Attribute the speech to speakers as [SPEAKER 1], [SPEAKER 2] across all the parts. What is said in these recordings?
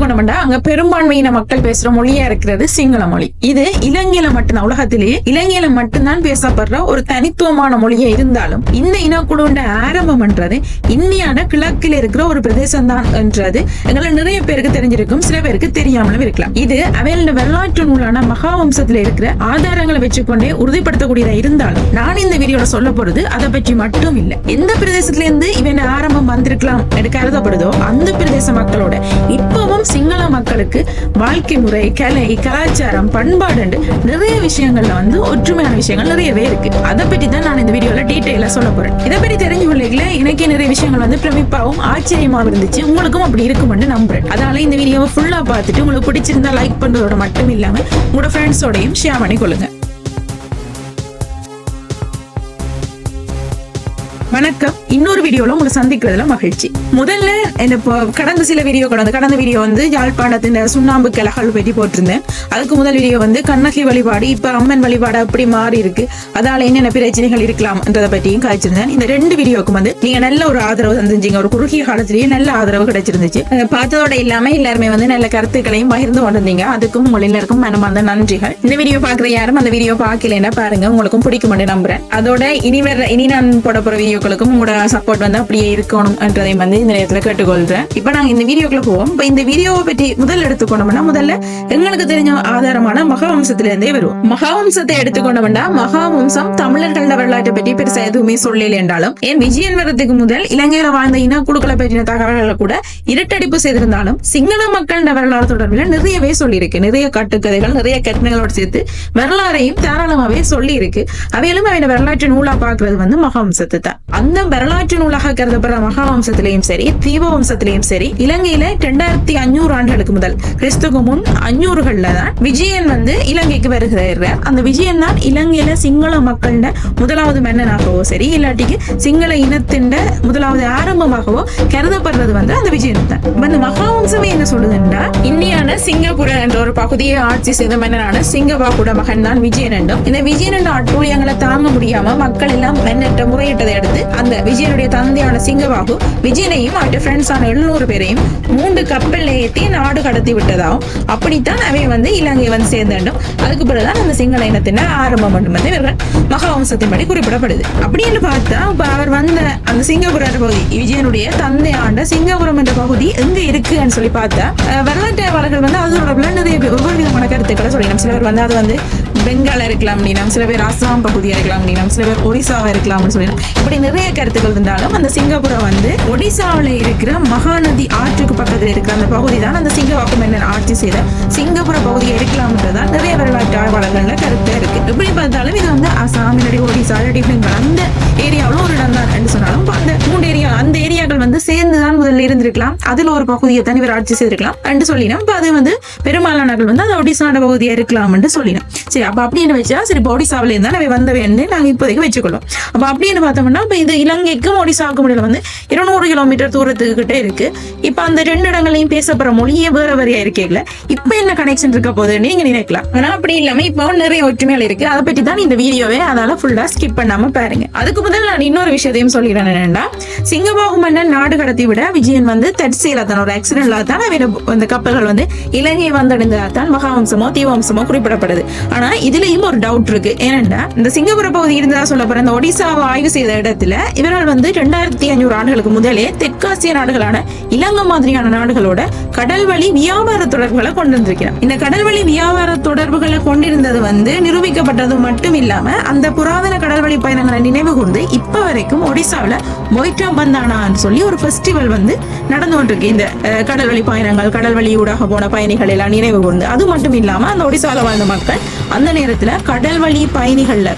[SPEAKER 1] எடுத்துக்கொண்டோம்னா அங்க பெரும்பான்மையின மக்கள் பேசுற மொழியா இருக்கிறது சிங்கள மொழி. இது இலங்கையில மட்டும்தான், உலகத்திலேயே இலங்கையில மட்டும்தான் பேசப்படுற ஒரு தனித்துவமான மொழியா இருந்தாலும் இந்த இனக்குழுண்ட ஆரம்பம் என்றது இந்தியாவோட கிழக்கில் இருக்கிற ஒரு பிரதேசம் தான் என்றது எங்களை நிறைய பேருக்கு தெரிஞ்சிருக்கும், சில பேருக்கு தெரியாமலும் இருக்கலாம். இது அவையோட வரலாற்று நூலான மகாவம்சத்துல இருக்கிற ஆதாரங்களை வச்சுக்கொண்டே உறுதிப்படுத்தக்கூடியதா இருந்தாலும் நான் இந்த வீடியோல சொல்ல போறது அதை பற்றி மட்டும் இல்ல. எந்த பிரதேசத்துல இருந்து இவன் ஆரம்பம் வந்திருக்கலாம் என்று கருதப்படுதோ அந்த பிரதேச மக்களோட இப்பவும் சிங்கள மக்களுக்கு வாழ்க்கை முறை, கலை, கலாச்சாரம், பண்பாடு நிறைய விஷயங்கள்ல ஒற்றுமையான விஷயங்கள் நிறையவே இருக்கு. அதை பற்றி தான் நான் இந்த வீடியோல டீட்டெயிலா சொல்ல போறேன். இதை பற்றி தெரிஞ்சு கொள்ளையில எனக்கு நிறைய விஷயங்கள் பிரமிப்பாவும் ஆச்சரியமாவும் இருந்துச்சு. உங்களுக்கும் அப்படி இருக்கும்னு நம்புறேன். அதனால இந்த வீடியோவை ஃபுல்லா பார்த்துட்டு உங்களுக்கு பிடிச்சிருந்தா லைக் பண்றதோட மட்டும் இல்லாம உங்களோட ஃப்ரெண்ட்ஸோடையும் ஷேர் பண்ணி கொள்ளுங்க. வணக்கம். இன்னொரு வீடியோல உங்களை சந்திக்கிறதுல மகிழ்ச்சி. முதல்ல கடந்த சில வீடியோ கடந்த வீடியோ யாழ்ப்பாணத்தின் சுண்ணாம்பு கலகள் பற்றி போட்டிருந்தேன். அதுக்கு முதல் வீடியோ கண்ணகி வழிபாடு, இப்ப அம்மன் வழிபாடு அப்படி மாறி இருக்கு, அதால என்னென்ன பிரச்சனைகள் இருக்கலாம் என்றதை பற்றியும் காய்ச்சிருந்தேன். இந்த ரெண்டு வீடியோக்கும் நீங்க நல்ல ஒரு ஆதரவு தந்துச்சிங்க. ஒரு குறுகிய காலத்திலேயே நல்ல ஆதரவு கிடைச்சிருந்துச்சு. பார்த்ததோட இல்லாம எல்லாருமே நல்ல கருத்துக்களையும் பகிர்ந்து கொண்டிருந்தீங்க. அதுக்கும் உங்கள் எல்லாருக்கும் மனமார்ந்த நன்றிகள். இந்த வீடியோ பாக்குற யாரும் அந்த வீடியோ பார்க்கலன்னா பாருங்க, உங்களுக்கும் பிடிக்கும் நம்புறேன். அதோட இனி நான் போட போற வீடியோ உங்களோட சப்போர்ட் அப்படியே இருக்கணும் என்றதை இந்த நேரத்துல கேட்டுக்கொள்றேன். இப்ப நாங்க இந்த வீடியோக்குள்ள போவோம். இப்ப இந்த வீடியோவை பற்றி முதல் எடுத்துக்கொண்டோம்னா முதல்ல எங்களுக்கு தெரிஞ்ச ஆதாரமான மகாவம்சத்துல இருந்தே வருவோம். மகாவம்சத்தை எடுத்துக்கொண்டோம்னா மகாவம்சம் தமிழர்களோட வரலாற்றை பற்றி பெருசா எதுவுமே சொல்லல என்றாலும் ஏன் விஜயன் வரத்துக்கு முதல் இலங்கையில வாழ்ந்த இனக்குழுக்களை பற்றின தகவல்களை கூட இருட்டடிப்பு செய்திருந்தாலும் சிங்கள மக்களோட வரலாறு தொடர்பில் நிறையவே சொல்லியிருக்கு. நிறைய கட்டுக்கதைகள், நிறைய கட்டணைகளோடு சேர்த்து வரலாறையும் தாராளமாவே சொல்லி இருக்கு. அவையிலும் அவன் வரலாற்று நூலா பாக்குறது மகாவம்சத்தை தான். அந்த வரலாற்று நூலாக கருதப்படுற மகாவம்சத்திலையும் சரி, தீபவம்சத்திலையும் சரி, இலங்கையில 2500 ஆண்டுகளுக்கு முதல் கிறிஸ்துக்கு முன் 500கள்ல தான் விஜயன் இலங்கைக்கு வருகிறார். அந்த விஜயன் தான் இலங்கையில சிங்கள மக்களோட முதலாவது மன்னனாகவோ சரி, இல்லாட்டிக்கு சிங்கள இனத்தின் முதலாவது ஆரம்பமாகவோ கருதப்படுறது அந்த விஜயன் தான். இந்த மகாவம்சமே என்ன சொல்லுதுன்னா இந்தியான சிங்கப்பூர என்ற ஒரு பகுதியை ஆட்சி செய்த மன்னனான சிங்கபாகுட மகன் தான் விஜயன் என்றும், இந்த விஜயன் அட்டூழியங்களை தாங்க முடியாம மக்கள் எல்லாம் மன்னற்ற முறையிட்டதை அடுத்து அந்த விஜயனுடைய தந்தையான சிங்கபாகு விஜயனையும் அவருடைய ஃப்ரெண்ட்ஸான 700 பேரையும் 3 கப்பல்ல ஏற்றி நாடு கடத்தி விட்டதாகவும், அப்படித்தான் அவை இலங்கை சேர்ந்தோம். அதுக்கு பிறகுதான் அந்த சிங்கள இனத்தின் ஆரம்பம் மட்டும் இவர்கள் மகாவம்சத்தின்படி குறிப்பிடப்படுது. அப்படின்னு பார்த்தா இப்ப அவர் அந்த சிங்கப்பூர் பகுதி, விஜயனுடைய தந்தை ஆண்ட சிங்கப்புரம் என்ற பகுதி எங்க இருக்குன்னு சொல்லி பார்த்தா வரலாற்றாளர்கள் அதோட நிறைய ஒவ்வொரு விதமான கருத்துக்களை சொல்லணும். சிலர் அது பெங்கால இருக்கலாம் அப்படின்னா, சில பேர் அசாம் பகுதியா இருக்கலாம் அப்படின்னா, சில பேர் ஒடிசாவா இருக்கலாம்னு சொல்லலாம். இப்படி நிறைய கருத்துக்கள் இருந்தாலும் அந்த சிங்கப்புரம் ஒடிசாவில இருக்கிற மகாநதி ஆற்றுக்கு பக்கத்தில் இருக்கிற அந்த பகுதி தான் அந்த சிங்கவாக்கு மன்னர் ஆட்சி செய்த சிங்கப்புர பகுதியை இருக்கலாம்ன்றதான் நிறைய வரலாற்று ஆய்வாளர்கள்ல கருத்து இருக்கு. எப்படி பார்த்தாலும் இது அசாம் இல்லாடி ஒடிசா இல்லாட்டி பெங்கால் அந்த ஏரியாவில் ஒரு இடம் தான் சொன்னாலும் அந்த 3 ஏரியா, அந்த ஏரியாக்கள் சேர்ந்துதான் முதல்ல இருந்திருக்கலாம். அதுல ஒரு பகுதியை தான் இவர் ஆட்சி செய்திருக்கலாம் என்று சொல்லினோம். இப்ப அது பெரும்பாலானவர்கள் அது ஒடிசான பகுதியா இருக்கலாம் என்று சொல்லினோம். சரி, அப்ப அப்படின்னு வச்சா சரி, ஒடிசாவில இருந்தா அவை வந்தவேன்னு நாங்க இப்போதைக்கு வச்சுக்கொள்ளும். அப்ப அப்படின்னு பார்த்தோம்னா இப்ப இது இலங்கைக்கும் ஒடிசாவுக்கும் இடையில 200 கிலோமீட்டர் தூரத்துக்கு கிட்ட இருக்கு. இப்ப அந்த 2 இடங்களையும் பேசப்படுற மொழியே வேற வேறையா இருக்கேங்கள. இப்ப என்ன கனெக்ஷன் இருக்க போகுது நீங்க நினைக்கலாம். ஆனா அப்படி இல்லாம இப்போ நிறைய ஒற்றுமைகள் இருக்கு. அதை பற்றி தான் இந்த வீடியோவே, அதால ஃபுல்லா ஸ்கிப் பண்ணாம பாருங்க. அதுக்கு முதல் நான் இன்னொரு விஷயத்தையும் சொல்லிடுறேன். என்னன்னா சிங்கபாகு மன்னன் நாடு கடத்தி விட விஜயன் தற்செயலா தான் ஒரு ஆக்சிடென்ட்ல தான் அந்த கப்பல்கள் இலங்கை வந்தடைந்ததான் மகாவம்சமோ தீவம்சமோ குறிப்பிடப்படுது. ஆனா இதுலயும் ஒரு டவுட் இருக்கு. ஏனென்றா இந்த சிங்கப்பூர பகுதி இருந்ததா சொல்லப்படுற இந்த ஒடிசாவை ஆய்வு செய்த இடத்துல இவர்கள் 2500 ஆண்டுகளுக்கு முதலே தெற்காசிய நாடுகளான இலங்கை மாதிரியான நாடுகளோட கடல் வழி வியாபார தொடர்புகளை கொண்டிருந்திருக்கிறார். இந்த கடல் வழி வியாபார தொடர்புகளை கொண்டிருந்தது நிரூபிக்கப்பட்டது மட்டும் இல்லாம அந்த புராதன கடல் வழி பயணங்களை நினைவு கூர்ந்து இப்ப வரைக்கும் ஒடிசாவில மொய்டா பந்தானான்னு சொல்லி ஒரு ஃபெஸ்டிவல் நடந்து கொண்டிருக்கு. இந்த கடல் வழி பயணங்கள், கடல் வழி ஊடாக போன பயணிகள் எல்லாம் நினைவு கூர்ந்து, அது மட்டும் இல்லாம அந்த ஒடிசால வாழ்ந்த மக்கள் அந்த நேரத்துல கடல் வழி பயணிகள்ல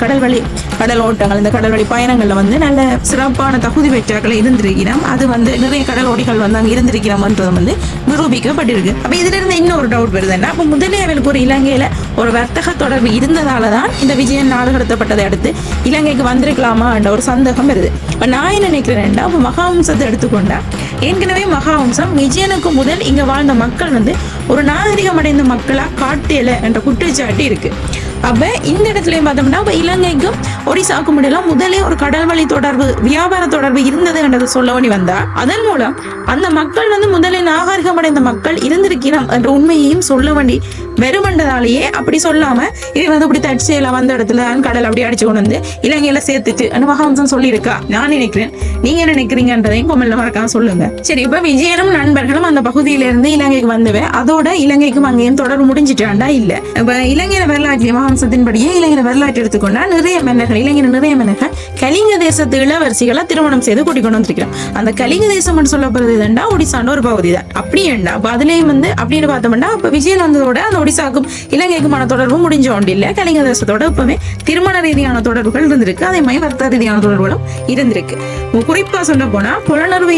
[SPEAKER 1] கடல் ஓட்டங்கள், இந்த கடல் வழி பயணங்கள்ல நல்ல சிறப்பான தகுதி பெற்றாக்களை இருந்திருக்கிறோம். அது நிறைய கடல் ஓடிகள் அங்க இருந்திருக்கிறோம்ன்றது நிரூபிக்கப்பட்டிருக்கு. அப்ப இதுல இருந்து இன்னொரு டவுட் வருதுன்னா, அப்ப முதலே அவளுக்கு ஒரு இலங்கையில ஒரு வர்த்தக தொடர்பு இருந்ததாலதான் இந்த விஜயன் நாடு கடத்தப்பட்டதை அடுத்து இலங்கைக்கு வந்திருக்கலாமா என்ற ஒரு சந்தேகம் வருது. நான் என்ன நினைக்கிறேன்னா, மகாவம்சத்தை எடுத்துக்கொண்டா ஏற்கனவே மகாவம்சம் விஜயனுக்கு முதல் இங்க வாழ்ந்த மக்கள் ஒரு நாகரிகம் அடைந்த மக்களா காட்டியல என்ற குற்றச்சாட்டு இருக்கு. அப்ப இந்த இடத்துலயும் பார்த்தோம்னா இப்ப இலங்கைக்கும் ஒடிசாக்கும் இடையில முதலே ஒரு கடல் வழி தொடர்பு வியாபார தொடர்பு இருந்தது என்றதை சொல்ல வேண்டி வந்தா அதன் மூலம் அந்த மக்கள் வந்து முதலில் நாகரிகம் அடைந்த மக்கள் இருந்திருக்கிறோம் என்ற உண்மையையும் சொல்ல வேண்டி வெறுமண்டதாலேயே அப்படி சொல்லாம இதை வந்து அப்படி தற்செயலா வந்த இடத்துல கடல் அப்படி அடிச்சு கொண்டு வந்து இலங்கையில சேர்த்துட்டு மகாவம்சம் சொல்லியிருக்கா. நான் நினைக்கிறேன், நீங்க என்ன நினைக்கிறீங்கன்றதையும் கொமெண்ட்ல மறக்காம சொல்லுங்க. சரி, இப்ப விஜயனும் நண்பர்களும் அந்த பகுதியில இருந்து இலங்கைக்கு வந்தவ அதோட இலங்கைக்கும் அங்கேயும் தொடர்பு முடிஞ்சிட்டாண்டா இல்ல. இப்ப இலங்கையில வரலாற்று மகாவம்சத்தின்படியே இலங்கையில வரலாற்று எடுத்துக்கொண்டா நிறைய மன்னர்கள் இலங்கையில நிறைய மன்னர்கள் கலிங்க தேசத்து இளவரசிகளை திருமணம் செய்து கூட்டிக் கொண்டு வந்திருக்கிறோம். அந்த கலிங்க தேசம் சொல்லப்படுறது என்னன்னா ஒடிசாண்ட ஒரு பகுதி தான். அப்படியேண்டா அப்ப அதுலயும் வந்து அப்படின்னு பார்த்தோம்னா இப்ப விஜயன் வந்ததோட அந்த ஒடிசாக்கும் இலங்கைக்குமான தொடர்பு முடிஞ்ச ஒன்று இல்ல. கலிங்க தேசத்தோட இப்பவே திருமண ரீதியான தொடர்புகள் இருந்திருக்கு, அதே மாதிரி வர்த்தக ரீதியான தொடர்புகளும் இருந்திருக்கு. குறிப்பா சொல்ல போனா புலனர்வை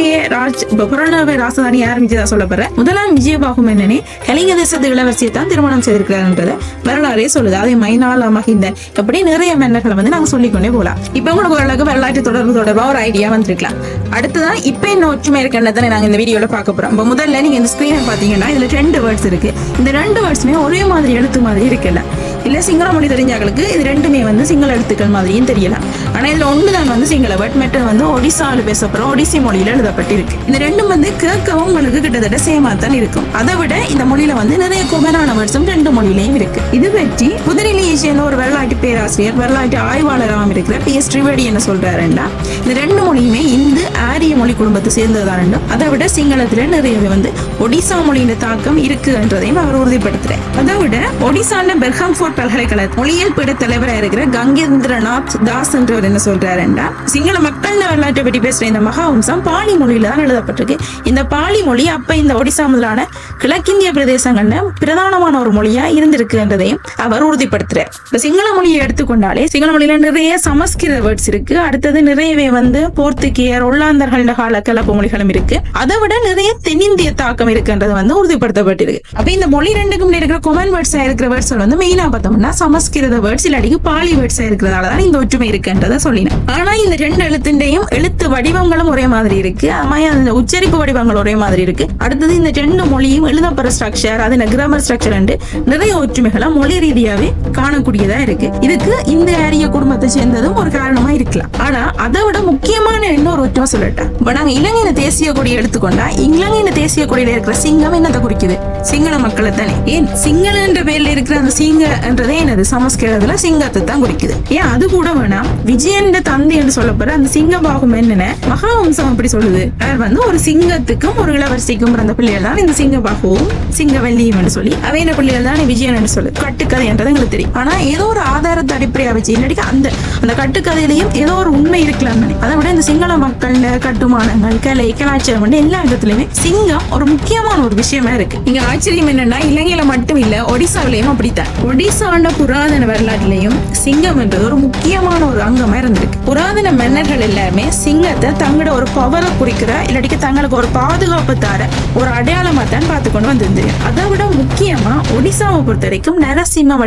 [SPEAKER 1] ராசதானி ஆரம்பிச்சதா சொல்லப்படுற முதலாம் விஜயபாகு மன்னனே கலிங்க தேசத்து இளவரசியை தான் திருமணம் செய்திருக்கிறார்ன்றத வரலாறே சொல்லுது. அதே மைனால மகிந்தன் இப்படி நிறைய மன்னர்களை வந்து நாங்க சொல்லிக்கொண்டே போகலாம். இப்ப உங்களுக்கு ஓரளவுக்கு வரலாற்று தொடர்பா ஒரு ஐடியா வந்திருக்கலாம். அடுத்ததான் இப்ப என்ன ஒற்றுமை இருக்குன்றதை நாங்க இந்த வீடியோல பார்க்க போறோம். இப்ப முதல்ல நீங்க இந்த ஸ்கிரீனை பாத்தீங்கன்னா இதுல 2 வேர்ட்ஸ் இருக்கு. இந்த 2 வேர்ட்ஸுமே ஒரே மாதிரி எழுத்து மாதிரி இருக்குல்ல. இல்ல சிங்கள மொழி தெரிஞ்சாங்களுக்கு இது ரெண்டுமே வந்து சிங்கள எழுத்துக்கள் மாதிரியும் தெரியலாம். ஆனா இதுல ஒண்ணுதான் வந்து சிங்கள வேர்ட், மற்றது வந்து ஒடிசால பேசப்படுற ஒடிசி மொழியில எழுதப்பட்டிருக்கு. இந்த ரெண்டும் வந்து கேட்கவும் உங்களுக்கு கிட்டத்தட்ட சேமா தான் இருக்கும். அதை விட இந்த மொழியில வந்து நிறைய கொமனான வேர்ட்ஸும் 2 மொழியிலையும் இருக்கு. இது பற்றி புதுடில்லியை சேர்ந்த ஒரு வரலாற்று பேராசிரியர் வரலாற்று ஆய்வாளராகவும் இருக்கிற PS திரிவேடி என்ன சொல்றாருன்னா, இந்த 2 மொழியுமே இந்து ஆரிய மொழி குடும்பத்தை சேர்ந்ததுதான். அதை விட சிங்களத்துல நிறையவே வந்து ஒடிசா மொழியின் தாக்கம் இருக்குன்றதையும் அவர் உறுதிப்படுத்துறார். அதை விட ஒடிசால பெர்ஹாம்ஃபோர்ட் பல்கலைக்கழக மொழியியல் பீட தலைவராக இருக்கிற கங்கேந்திரநாத் தாஸ் என்றவர் என்ன சொல்றாருன்னா, சிங்கள மக்கள் வரலாற்றை பற்றி பேசுற இந்த மகாவம்சம் பாலி மொழியில தான் எழுதப்பட்டிருக்கு. இந்த பாலி மொழி அப்ப இந்த ஒடிசா முதலான கிழக்கிந்திய பிரதேசங்கள்ல பிரதானமான ஒரு மொழியா இருந்திருக்குன்றதையும் அவர் உறுதிப்படுத்துறார். இப்ப சிங்கள மொழியை எடுத்துக்கொண்டாலே சிங்கள மொழியில நிறைய சமஸ்கிருத வேர்ட்ஸ் இருக்கு. அடுத்தது நிறையவே வந்து போர்த்துகீயர் ஒல்லாந்தர்கள் கால கலப்பு மொழிகளும் இருக்கு. அதை விட நிறைய தென்னிந்திய தாக்கம் இருக்குன்றது வந்து உறுதிப்படுத்தப்பட்டிருக்கு. அப்ப இந்த மொழி ரெண்டுக்கும் இருக்கிற கொமன் வேர்ட்ஸா இருக்கிற வேர்ட்ஸ் வந்து மெயினா பார்த்தோம்னா சமஸ்கிருத வேர்ட்ஸ் இல்லாட்டி பாலி வேர்ட்ஸா இருக்கிறதாலதான் இந்த ஒற்றுமை இருக்குன்றத சொல்லினேன். ஆனா இந்த 2 எழுத்துண்டையும் எழுத்து வடிவங்களும் ஒரே மாதிரி இருக்கு, அந்த உச்சரிப்பு வடிவங்கள் ஒரே மாதிரி இருக்கு. அடுத்தது இந்த 2 மொழியும் எழுதப்படுற ஸ்ட்ரக்சர் அது கிராமர் ஸ்ட்ரக்சர் நிறைய ஒற்றுமைகளை மொழி ரீதியாவே காணக்கூடியதா இருக்கு. இதுக்கு இந்த ஆரிய குடும்பத்தை சேர்ந்ததும் ஒரு காரணமா இருக்கலாம். ஆனா அதை விட முக்கியமான இன்னொரு ஒற்றுமை சொல்லட்டேன். இப்ப நாங்க இலங்கையில தேசிய கொடியை எடுத்துக்கொண்டா இலங்கையில தேசிய கொடியில இருக்கிற சிங்கம் என்னத்தை குறிக்குது? சிங்கள மக்களை தானே. ஏன் சிங்கள என்ற பேர்ல இருக்கிற அந்த சிங்கன்றதே என்னது? சமஸ்கிருதத்துல சிங்கத்தை தான் குறிக்குது. ஏன் அது கூட வேணாம், விஜயன் தந்தை என்று சொல்லப்படுற அந்த சிங்கபாகும் என்னன்னு மகாவம்சம் அப்படி சொல்லுது. அவர் வந்து ஒரு சிங்கத்துக்கும் ஒரு இளவரசிக்கும் பிறந்த பிள்ளைகள் தான் இந்த சிங்கபாகுவும் சிங்கவல்லியும் என்று சொல்லி அவையின பிள்ளைகள் தான் விஜயன் என்று சொல்லு. கட்டுக்கதை என்றது எங்களுக்கு தெரியும். ஆனா ஏதோ ஒரு ஆதாரத்தை அடிப்படையா வச்சு இல்லாட்டி அந்த கட்டுக்கதையிலையும் ஏதோ ஒரு உண்மை இருக்கலாம். அதை விட இந்த சிங்கள மக்கள் கட்டுமானங்கள் கலை கலாச்சாரம் எல்லா இடத்துலயுமே சிங்கம் ஒரு முக்கியமான ஒரு விஷயமா இருக்கு. இங்க ஆச்சரியம் என்னன்னா இலங்கையில மட்டும் இல்ல ஒடிசாவிலையும் அப்படித்தான். ஒடிசாண்ட புராதன வரலாற்றிலையும் சிங்கம் என்றது ஒரு முக்கியமான ஒரு அங்கமா இருந்திருக்கு. புராதன மன்னர்கள் எல்லாருமே சிங்கத்தை தங்களோட ஒரு பவரை குறிக்கிற இல்லாட்டி தங்களுக்கு ஒரு பாதுகாப்பு தர ஒரு அடையாளமா தான் பார்த்து கொண்டு வந்திருந்தது. அதை விட முக்கியமா ஒடிசாவை பொறுத்த வரைக்கும் நரசிம்ம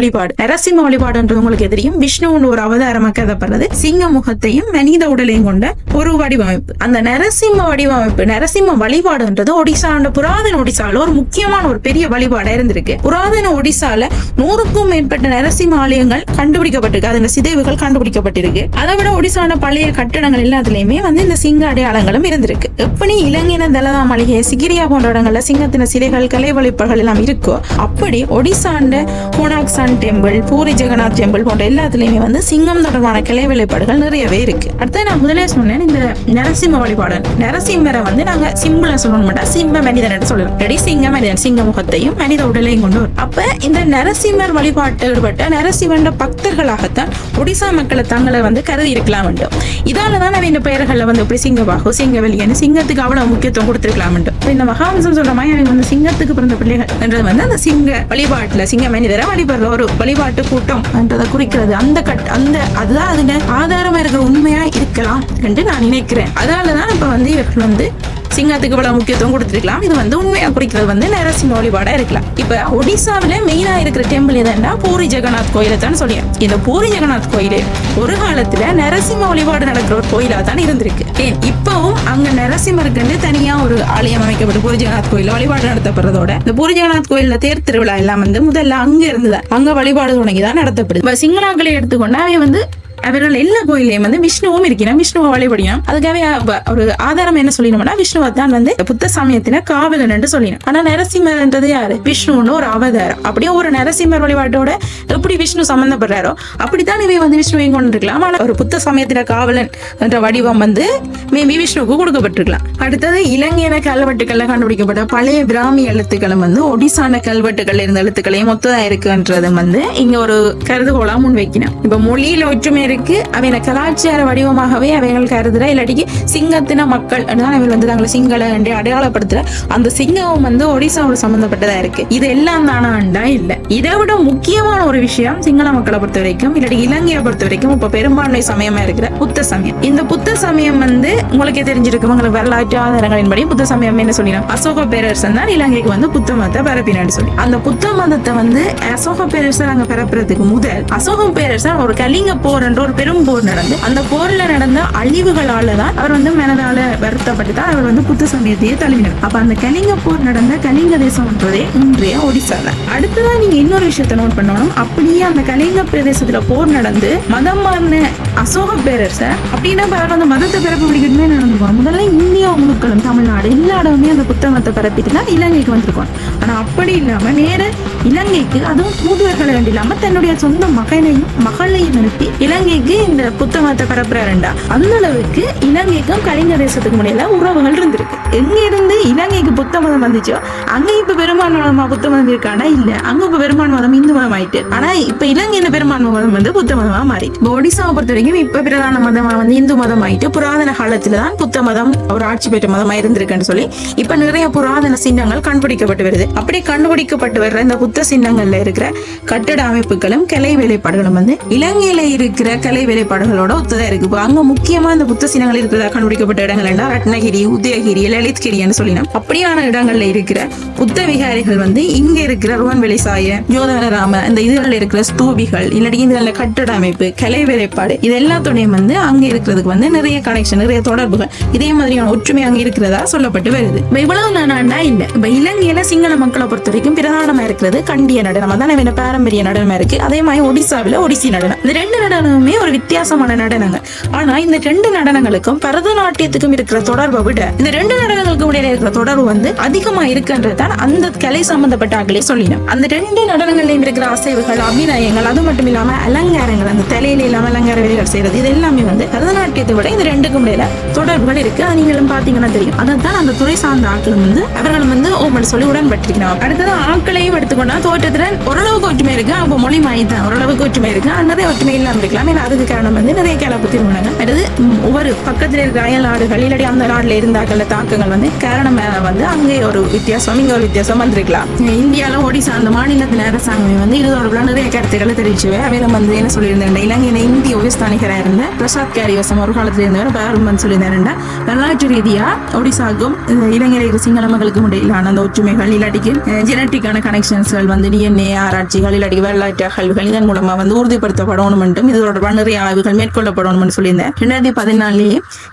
[SPEAKER 1] வழிபாடுன்றது உங்களுக்கு தெரியும். விஷ்ணுன்னு ஒரு அவதாரமா கருதப்படுறது சிங்க முகத்தையும் மனித உடலையும் கொண்ட ஒரு வடிவமைப்பு. அந்த நரசிம்ம வழிபாடுன்றது ஒடிசாண்ட புராதன ஒடிசால ஒரு முக்கியமான ஒரு பெரிய வழிபாடா இருந்திருக்கு. புராதன ஒடிசால 100க்கும் மேற்பட்ட நரசிம்ம ஆலயங்கள் கண்டுபிடிக்கப்பட்டிருக்கு, அதன் சிதைவுகள் கண்டுபிடிக்கப்பட்டிருக்கு. அதை விட ஒடிசான பழைய கட்டடங்கள் எல்லாத்துலயுமே வந்து இந்த சிங்க அடையாளங்களும் இருந்திருக்கு. எப்படி இலங்கையின தலதா மாளிகை சிகிரியா போன்ற இடங்கள்ல சிங்கத்தின சிலைகள் கலை வழிபாடுகள் எல்லாம் இருக்கோ அப்படி ஒடிசாண்ட கோனாக்சான் டெம்பிள் பூரி ஜெகநாத் டெம்பிள் போன்ற எல்லாத்துலயுமே வந்து சிங்கம் தொடர்பான கலை வழிபாடுகள் நிறையவே இருக்கு. அடுத்து நான் முதலே சொன்னேன் இந்த நரசிம்ம வழிபாடு. நரசிம்மரை வந்து நாங்க சிம்பிளா சொல்ல மாட்டோம், சிம்ம மனிதன் சொல்லலாம். சிங்க மனிதன் சிங்க முகத்தையும் மனித உடலையும் கொண்டு வரும். அப்ப இந்த நரசிம்மர் வழிபாட்டு ஈடுபட்ட நரசிம்மன் பக்தர்களாகத்தான் ஒடிசா மக்களை தங்களை வந்து கருதி இருக்கலாம் வேண்டும். இதாலதான் அவன் இந்த பெயர்கள்ல வந்து இப்படி சிங்கபாகு சிங்கவெளியன்னு சிங்கத்துக்கு அவ்வளவு முக்கியத்துவம் கொடுத்திருக்கலாம் வேண்டும். இந்த மகாவம்சம் சொல்ற மாதிரி அவங்க வந்து சிங்கத்துக்கு பிறந்த பிள்ளைகள் என்றது வந்து அந்த சிங்க வழிபாட்டுல சிங்க மனிதரை வழிபடுற ஒரு வழிபாட்டு கூட்டம் என்றதை குறிக்கிறது. அதுதான் அதுல ஆதாரமா இருக்கிற உண்மையா இருக்கலாம் என்று நான் நினைக்கிறேன். அதனாலதான் இப்ப வந்து இவர்கள் வந்து சிங்கத்துக்கு இவ்வளவு முக்கியத்துவம் கொடுத்திருக்கலாம். இது வந்து உண்மையா குறிக்கிறது வந்து நரசிம்ம வழிபாடா இருக்கலாம். இப்ப ஒடிசாவில மெயினா இருக்கிற டெம்பிள் எதுன்னா பூரி ஜெகநாத் கோயிலை தான் சொல்லியும். இந்த பூரி ஜெகநாத் கோயிலே ஒரு காலத்துல நரசிம்ம வழிபாடு நடக்கிற ஒரு கோயிலா தான் இருந்திருக்கு. ஏன் இப்பவும் அங்க நரசிம்மருக்கு தனியா ஒரு ஆலயம் அமைக்கப்பட்டு பூரி ஜெகநாத் கோயில வழிபாடு நடத்தப்படுறதோட இந்த பூரி ஜெகநாத் கோயில்ல தேர் திருவிழா எல்லாம் வந்து முதல்ல அங்க இருந்துதான் அங்க வழிபாடு தொடங்கிதான் நடத்தப்படுது. சிங்களாக்களை எடுத்துக்கொண்டா அவை வந்து அவர்கள் எல்லா கோயிலையும் வந்து விஷ்ணுவும் இருக்கிறான், விஷ்ணுவை வழிபடியும். அதுக்காக ஒரு ஆதாரம் என்ன சொல்லினோம்னா விஷ்ணுவை தான் வந்து புத்த சமயத்தின காவலன் என்று சொல்லினோம். ஆனா நரசிம்மர்ன்றது யாரு? விஷ்ணுன்னு ஒரு அவதாரம். அப்படியே ஒரு நரசிம்மர் வழிபாட்டோட எப்படி விஷ்ணு சம்பந்தப்படுறாரோ அப்படித்தான் இவை வந்து விஷ்ணுவையும் கொண்டிருக்கலாம். ஆனா ஒரு புத்த சமயத்தின காவலன் என்ற வடிவம் வந்து மேபி விஷ்ணுவுக்கு கொடுக்கப்பட்டிருக்கலாம். அடுத்தது இலங்கையின கல்வெட்டுக்கள்ல கண்டுபிடிக்கப்பட்ட பழைய பிராமி எழுத்துக்களும் வந்து ஒடிசான கல்வெட்டுகள் இருந்த எழுத்துக்களையும் மொத்ததா இருக்குன்றது வந்து இங்க ஒரு கருதுகோளா முன்வைக்கணும். இப்ப மொழியில ஒற்றுமை இருக்கு, அவையின கலாச்சார வடிவமாகவே அவைகள் கருதுற இல்லாட்டிக்கு சிங்கத்தின மக்கள் அவைகள் வந்து தாங்களை சிங்கள என்று அடையாளப்படுத்துற அந்த சிங்கம் வந்து ஒடிசாவோட சம்பந்தப்பட்டதா இருக்கு. இது எல்லாம் தானா இல்ல. இதை விட முக்கியமான ஒரு விஷயம் சிங்கள மக்களை பொறுத்த வரைக்கும் இல்லாட்டி இலங்கையை பொறுத்த வரைக்கும் இப்ப பெரும்பான்மை சமயமா இருக்கிற புத்த சமயம். இந்த புத்த சமயம் வந்து உங்களுக்கே தெரிஞ்சிருக்கும், உங்களுக்கு வரலாற்று ஆதாரங்களின்படி புத்த சமயம் என்ன சொல்லிடும், அசோக பேரரசன் தான் இலங்கைக்கு வந்து புத்த மதத்தை பரப்பினான்னு சொல்லி. அந்த புத்த மதத்தை வந்து அசோக பேரரசர் அங்க பரப்புறதுக்கு முதல் அசோக பேரரசர் ஒரு கலிங்க போர் ஒரு பெரும் போர் நடந்து அந்த போர்ல நடந்த அழிவுகளால தான் அவர் வந்து மனதால வருத்தப்பட்டு தான் அவர் வந்து புத்த சமயத்தையே தழுவினார். அப்ப அந்த கலிங்க போர் நடந்த கலிங்க தேசம் என்றதே இன்றைய ஒடிசா தான். அடுத்ததான் நீங்க இன்னொரு விஷயத்தை நோட் பண்ணணும். அப்படியே அந்த கலிங்க பிரதேசத்துல போர் நடந்து மதம் மாறின அசோக பேரரசர் அப்படின்னா அவர் அந்த மதத்தை பரப்ப பிடிக்கணுமே நடந்துக்குவாங்க. முதல்ல இந்தியா முழுக்களும் தமிழ்நாடு எல்லா இடமுமே அந்த புத்த மதத்தை பரப்பிட்டு தான் இலங்கைக்கு வந்திருக்கோம். ஆனா அப்படி இல்லாம நேர இலங்கைக்கு அதுவும் தூதுவர்களை வேண்டி இல்லாம தன்னுடைய சொந்த மகளையும் அனுப்பி இலங்கைக்கு இந்த புத்த மதத்தை பரப்புறாருண்டா அந்த அளவுக்கு இலங்கைக்கும் கலிங்க தேசத்துக்கு முடியல உறவுகள் இருந்திருக்கு. எங்க இருந்து இலங்கைக்கு புத்த மதம் வந்துச்சோ அங்க இப்ப பெரும்பான்மை புத்த மதம் இருக்கானா இல்ல, அங்க இப்ப பெரும்பான்மை மதம் இந்து மதம் ஆயிட்டு. ஆனா இப்ப இலங்கையில பெரும்பான்மை மதம் வந்து புத்த மதமா மாறி ஒடிசாவை பொறுத்த வரைக்கும் இப்ப பிரதான மதமா வந்து இந்து மதம் ஆயிட்டு புராதன காலத்துலதான் புத்த மதம் ஒரு ஆட்சி பெற்ற மதமா இருந்திருக்குன்னு சொல்லி இப்ப நிறைய புராதன சின்னங்கள் கண்டுபிடிக்கப்பட்டு வருது. அப்படி கண்டுபிடிக்கப்பட்டு வர்ற இந்த புத்த சின்னங்கள்ல இருக்கிற கட்டட அமைப்புகளும் கலை வேலைப்பாடுகளும் வந்து இலங்கையில இருக்கிற கலை வேலைப்பாடுகளோட ஒத்ததா இருக்கு. அங்க முக்கியமா இந்த புத்த சின்னங்கள் இருக்கிறதா கண்டுபிடிக்கப்பட்ட இடங்கள் ரத்னகிரி, உதயகிரி, லலித்கிரின்னு சொல்லினோம். அப்படியான இடங்கள்ல இருக்கிற புத்த விகாரிகள் வந்து இங்க இருக்கிற ருவன்வெளி சாய, ஜோதவனராம இந்த இதுல இருக்கிற ஸ்தூபிகள் இல்லாட்டி இதுல கட்டட அமைப்பு, கலை வேலைப்பாடு இது எல்லாத்தோடையும் வந்து அங்க இருக்கிறதுக்கு வந்து நிறைய கனெக்ஷன், நிறைய தொடர்புகள், இதே மாதிரியான ஒற்றுமை அங்க இருக்கிறதா சொல்லப்பட்டு வருது. இவ்வளவு நானா இல்ல. இப்ப இலங்கையில சிங்கள மக்களை பொறுத்த வரைக்கும் பிரதானமா இருக்கிறது கண்டிய நடனம், அதான் பாரம்பரிய நடனமா இருக்கு. அதே மாதிரி ஒடிசாவில ஒடிசி நடனம். இந்த ரெண்டு நடனமுமே ஒரு வித்தியாசமான நடனங்கள். ஆனா இந்த ரெண்டு நடனங்களுக்கும் பரதநாட்டியத்துக்கும் இருக்கிற தொடர்பை விட இந்த ரெண்டு நடனங்களுக்கும் இடையில இருக்கிற தொடர்பு வந்து அதிகமா இருக்குன்றதான் அந்த கலை சம்பந்தப்பட்ட ஆட்களே சொல்லினோம். அந்த ரெண்டு நடனங்கள்லயும் இருக்கிற அசைவுகள், அபிநயங்கள், அது மட்டும் இல்லாம அலங்காரங்கள், அந்த தலையில இல்லாம அலங்கார வேலைகள் செய்யறது, இது எல்லாமே வந்து பரதநாட்டியத்தை விட இந்த ரெண்டுக்கும் இடையில தொடர்புகள் இருக்கு. அது நீங்களும் பாத்தீங்கன்னா தெரியும். அதான் அந்த துறை சார்ந்த ஆட்களும் வந்து அவர்கள் வந்து ஓமன் சொல்லி உடன்பட்டிருக்கணும். அடுத்தது ஆட்களையும் எடுத்துக்கொண்டா தோற்றத்துல ஓரளவுக்கு ஒற்றுமை இருக்கு. அப்ப மொழி மாய்தான் ஓரளவுக்கு ஒற்றுமை இருக்கு. நிறைய ஒற்றுமை இல்லாம இருக்கலாம். ஏன்னா அதுக்கு காரணம் வந்து நிறைய கலப்பு திருமணங்கள், அடுத்து ஒவ்வொரு பக்கத்துல இருக்கிற அயல் நாடுகள் இல்லாட்டி அந்த நாட்டுல இருந்தாக்கள் தாக்கங்கள் வந்து காரணமாக வந்து அங்கே ஒரு வித்தியாசம் இங்க ஒரு வித்தியாசம் வந்திருக்கலாம். இந்தியாவில ஒடிசா அந்த மாநிலத்தின் அரசாங்கமே வந்து இது தொடர்புல நிறைய கருத்துக்களை தெரிவிச்சுவே அவையில வந்து என்ன சொல்லியிருந்தேன், இலங்கையில இந்திய உபஸ்தானிகராக இருந்த பிரசாத் கேரிவசம் ஒரு காலத்துல இருந்தவர் பாரும் சொல்லியிருந்தேன்டா வரலாற்று ரீதியா ஒடிசாவுக்கும் இலங்கையில இருக்கிற சிங்கள மக்களுக்கும் இடையிலான அந்த ஒற்றுமைகள் இல்லாட்டிக்கு ஜெனட்டிக்கான கனெக்ஷன்ஸ்கள் வந்து டிஎன்ஏ ஆராய்ச்சிகள் இல்லாட்டி வரலாற்று அகழ்வுகள் இதன் மூலமா வந்து உறுதிப்படுத்தப்படணும் என்றும் இது தொடர்பான நிறைய ஆய்வுகள் மேற்கொள்ளப்படணும் சொல்லியிருந்தேன். 2014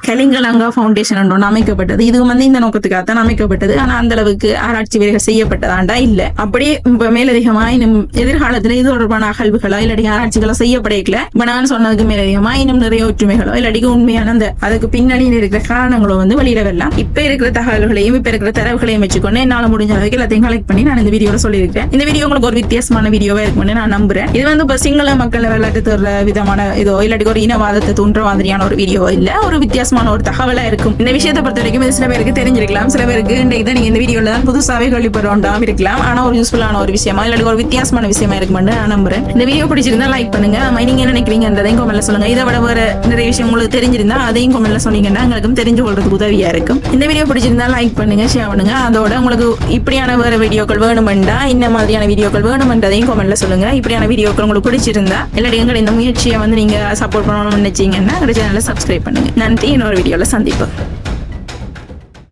[SPEAKER 1] கலிங்கலங்கா ஃபவுண்டேஷன் ஒன்று அமைக்கப்பட்டது. இது வந்து இந்த நோக்கத்துக்காகத்தான் அமைக்கப்பட்டது. ஆனா அந்த அளவுக்கு ஆராய்ச்சி வேலைகள் செய்யப்பட்டதாண்டா இல்ல. அப்படியே மேலதிகமா இன்னும் எதிர்காலத்துல இது தொடர்பான அகழ்வுகளோ இல்லாட்டி ஆராய்ச்சிகளோ செய்யப்படல. இப்ப நான் சொன்னதுக்கு மேலதிகமா இன்னும் நிறைய ஒற்றுமைகளோ இல்லாட்டி உண்மையான அந்த அதுக்கு பின்னணியில் இருக்கிற காரணங்களோ வந்து வெளியிடலாம். இப்ப இருக்கிற தகவல்களையும் இப்ப இருக்கிற தரவுகளையும் வச்சுக்கொண்டு என்னால முடிஞ்ச அளவுக்கு எல்லாத்தையும் கலெக்ட் பண்ணி நான் இந்த வீடியோல சொல்லியிருக்கேன். இந்த வீடியோ உங்களுக்கு ஒரு வித்தியாசமான வீடியோவா இருக்கும்னு நான் நம்புறேன். இது வந்து இப்ப சிங்கள மக்கள் விளையாட்டு தர விதமான இதோ இல்லாட்டி ஒரு இனவாதத்தை தூண்டுற மாதிரியான ஒரு வீடியோ இல்ல, ஒரு வித்தியாசமான ஒரு தகவலா இருக்கும். இந்த விஷயத்தை பொறுத்த வரைக்கும் இது சில பேருக்கு தெரிஞ்சிருக்கலாம், சில பேருக்கு இன்றைக்கு நீங்க இந்த வீடியோல தான் புதுசாவே கேள்விப்படுறோம் இருக்கலாம். ஆனா ஒரு யூஸ்ஃபுல்லான ஒரு விஷயமா இல்லாட்டி ஒரு வித்தியாசமான விஷயமா இருக்கும்னு நான் நம்புறேன். இந்த வீடியோ பிடிச்சிருந்தா லைக் பண்ணுங்க. நீங்க என்ன நினைக்கிறீங்கன்றதையும் கமெண்ட்ல சொல்லுங்க. இதை விட வேற நிறைய விஷயம் உங்களுக்கு தெரிஞ்சிருந்தா அதையும் கமெண்ட்ல சொன்னீங்கன்னா எங்களுக்கும் தெரிஞ்சு கொள்றதுக்கு உதவியா இருக்கும். இந்த வீடியோ பிடிச்சிருந்தா லைக் பண்ணுங்க, ஷேர் பண்ணுங்க. அதோட உங்களுக்கு இப்படியான வேற வீடியோக்கள் வேணுமெண்டா இந்த மாதிரியான வீடியோக்கள் வேணுமென்றதையும் கமெண்ட்ல சொல்லுங்க. இப்படியான வீடியோக்கள் உங்களுக்கு பிடிச்சிருந்தா இல்லாட்டி எங்களை இந்த முயற்சியை வந்து நீங்க சப்போர்ட் பண்ணணும்னு நினைச்சீங்கன்னா எங்க சேனலை சப்ஸ்கிரைப் பண்ணுங்க. நன்றி. இன்னொரு வீடியோல சந்திப்போம்.